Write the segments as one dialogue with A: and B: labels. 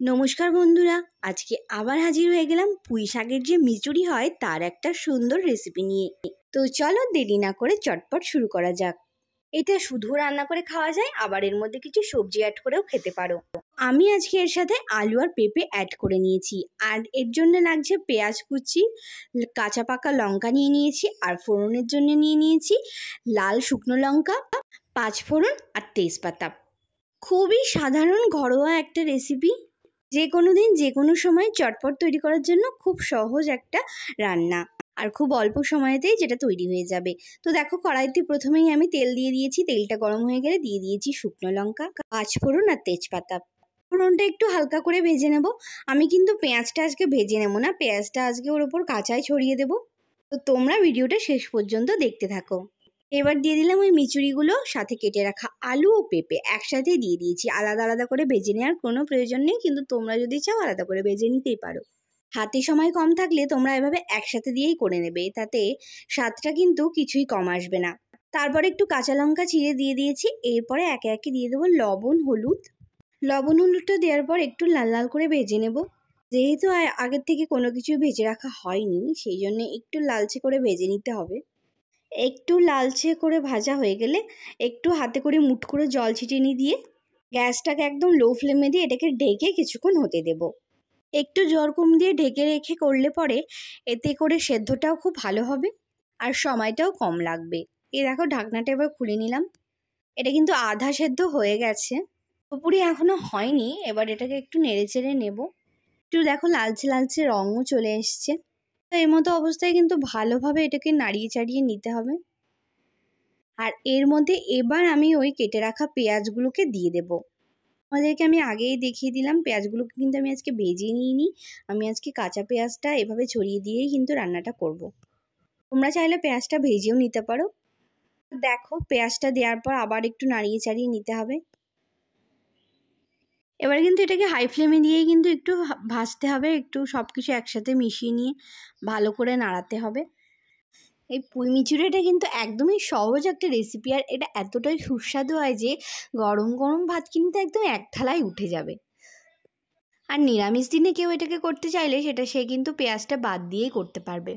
A: নমস্কার বন্ধুরা, আজকে আবার হাজির হয়ে গেলাম পুঁই শাকের যে মিচুরি হয় তার একটা সুন্দর রেসিপি নিয়ে। তো চলো দেরি না করে চটপট শুরু করা যাক। এটা শুধু রান্না করে খাওয়া যায়, আবার এর মধ্যে কিছু সবজি অ্যাড করেও খেতে পারো। আমি আজকে এর সাথে আলু আর পেঁপে অ্যাড করে নিয়েছি, আর এর জন্য লাগছে পেঁয়াজ কুচি, কাঁচা পাকা লঙ্কা নিয়ে নিয়েছি, আর ফোড়নের জন্য নিয়ে নিয়েছি লাল শুকনো লঙ্কা, 5 ফোড়ন আর তেজপাতা। খুবই সাধারণ ঘরোয়া একটা রেসিপি, যে কোনো দিন যে কোনো সময় চটপট তৈরি করার জন্য খুব সহজ একটা রান্না, আর খুব অল্প সময়তেই যেটা তৈরি হয়ে যাবে। তো দেখো, কড়াইতে প্রথমেই আমি তেল দিয়ে দিয়েছি। তেলটা গরম হয়ে গেলে দিয়ে দিয়েছি শুকনো লঙ্কা, 5 ফোড়ন আর তেজপাতা। ফোড়নটা একটু হালকা করে ভেজে নেব। আমি কিন্তু পেঁয়াজটা আজকে ভেজে নেব না, পেঁয়াজটা আজকে ওর ওপর কাঁচাই ছড়িয়ে দেবো। তো তোমরা ভিডিওটা শেষ পর্যন্ত দেখতে থাকো। এবার দিয়ে দিলাম ওই মিচুরিগুলো, সাথে কেটে রাখা আলু ও পেঁপে একসাথে দিয়ে দিয়েছি। আলাদা আলাদা করে ভেজে নেওয়ার কোনো প্রয়োজন নেই, কিন্তু তোমরা যদি চাও আলাদা করে ভেজে নিতেই পারো। হাতে সময় কম থাকলে তোমরা এভাবে একসাথে দিয়েই করে নেবে, তাতে স্বাদটা কিন্তু কিছুই কম আসবে না। তারপরে একটু কাঁচা লঙ্কা চিড়ে দিয়ে দিয়েছি। এরপরে একে একে দিয়ে দেবো লবণ হলুদটা দেওয়ার পর একটু লাল লাল করে ভেজে নেব। যেহেতু আগের থেকে কোনো কিছু ভেজে রাখা হয়নি, সেই জন্য একটু লালচে করে ভেজে নিতে হবে। একটু লালচে করে ভাজা হয়ে গেলে একটু হাতে করে মুঠ করে জল ছিটিয়ে দিয়ে গ্যাসটাকে একদম লো ফ্লেমে দিয়ে এটাকে ঢেকে কিছুক্ষণ হতে দেব। একটু জল কম দিয়ে ঢেকে রেখে করলে পরে এতে করে সেদ্ধটাও খুব ভালো হবে আর সময়টাও কম লাগবে। এই দেখো, ঢাকনাটা এবার খুলে নিলাম। এটা কিন্তু আধা সেদ্ধ হয়ে গেছে, পুরোপুরি এখনো হয়নি। এবার এটাকে একটু নেড়ে চেড়ে নেব। একটু দেখো, লালচে লালচে রঙও চলে এসছে। তো এর মতো অবস্থায় কিন্তু ভালোভাবে এটাকে নাড়িয়ে চাড়িয়ে নিতে হবে। আর এর মধ্যে এবার আমি ওই কেটে রাখা পেঁয়াজগুলোকে দিয়ে দেব। আমাদেরকে আমি আগেই দেখিয়ে দিলাম, পেঁয়াজগুলোকে কিন্তু আমি আজকে ভেজে নিইনি। আমি আজকে কাঁচা পেঁয়াজটা এভাবে ছড়িয়ে দিয়েই কিন্তু রান্নাটা করব। তোমরা চাইলে পেঁয়াজটা ভেজেও নিতে পারো। দেখো, পেঁয়াজটা দেওয়ার পর আবার একটু নাড়িয়ে চাড়িয়ে নিতে হবে। এবার কিন্তু এটাকে হাই ফ্লেমে দিয়েই কিন্তু একটু ভাজতে হবে, একটু সব কিছু একসাথে মিশিয়ে নিয়ে ভালো করে নাড়াতে হবে। এই পুঁই মিচুরিটা কিন্তু একদমই সহজ একটা রেসিপি, আর এটা এতটাই সুস্বাদু হয় যে গরম গরম ভাত কিন্তু একদম এক থালায় উঠে যাবে। আর নিরামিষ দিনে কেউ এটাকে করতে চাইলে সে কিন্তু পেঁয়াজটা বাদ দিয়েই করতে পারবে।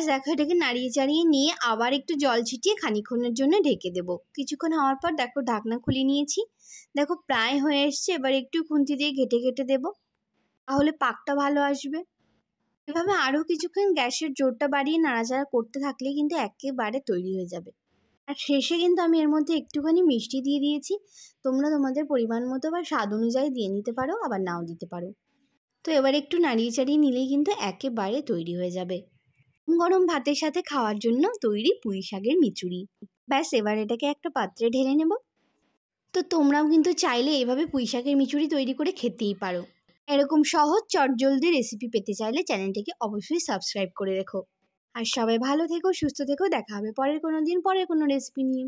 A: দেখো, এটাকে নাড়িয়ে চাড়িয়ে নিয়ে আবার একটু জল ছিটিয়ে খানিকক্ষণের জন্য ঢেকে দেবো। কিছুক্ষণ হওয়ার পর দেখো, ঢাকনা খুলে নিয়েছি। দেখো, প্রায় হয়ে এসছে। এবার একটু খুন্তি দিয়ে ঘেটে ঘেটে দেবো, তাহলে পাকটা ভালো আসবে। এভাবে আরও কিছুক্ষণ গ্যাসের জোরটা বাড়িয়ে নাড়াচাড়া করতে থাকলে কিন্তু একেবারে তৈরি হয়ে যাবে। আর শেষে কিন্তু আমি এর মধ্যে একটুখানি মিষ্টি দিয়ে দিয়েছি। তোমরা তোমাদের পরিমাণ মতো বা স্বাদ অনুযায়ী দিয়ে নিতে পারো, আবার নাও দিতে পারো। তো এবার একটু নাড়িয়ে চাড়িয়ে নিলেই কিন্তু একেবারে তৈরি হয়ে যাবে গরম ভাতের সাথে খাওয়ার জন্য তৈরি পুঁই শাকের মিচুরি। ব্যাস, এবার এটাকে একটা পাত্রে ঢেলে নেব। তো তোমরাও কিন্তু চাইলে এভাবে পুঁই শাকের মিচুরি তৈরি করে খেতেই পারো। এরকম সহজ চটজলদি রেসিপি পেতে চাইলে চ্যানেলটিকে অবশ্যই সাবস্ক্রাইব করে রেখো। আর সবাই ভালো থেকো, সুস্থ থেকো। দেখা হবে পরের কোনো দিন, পরের কোনো রেসিপি নিয়ে।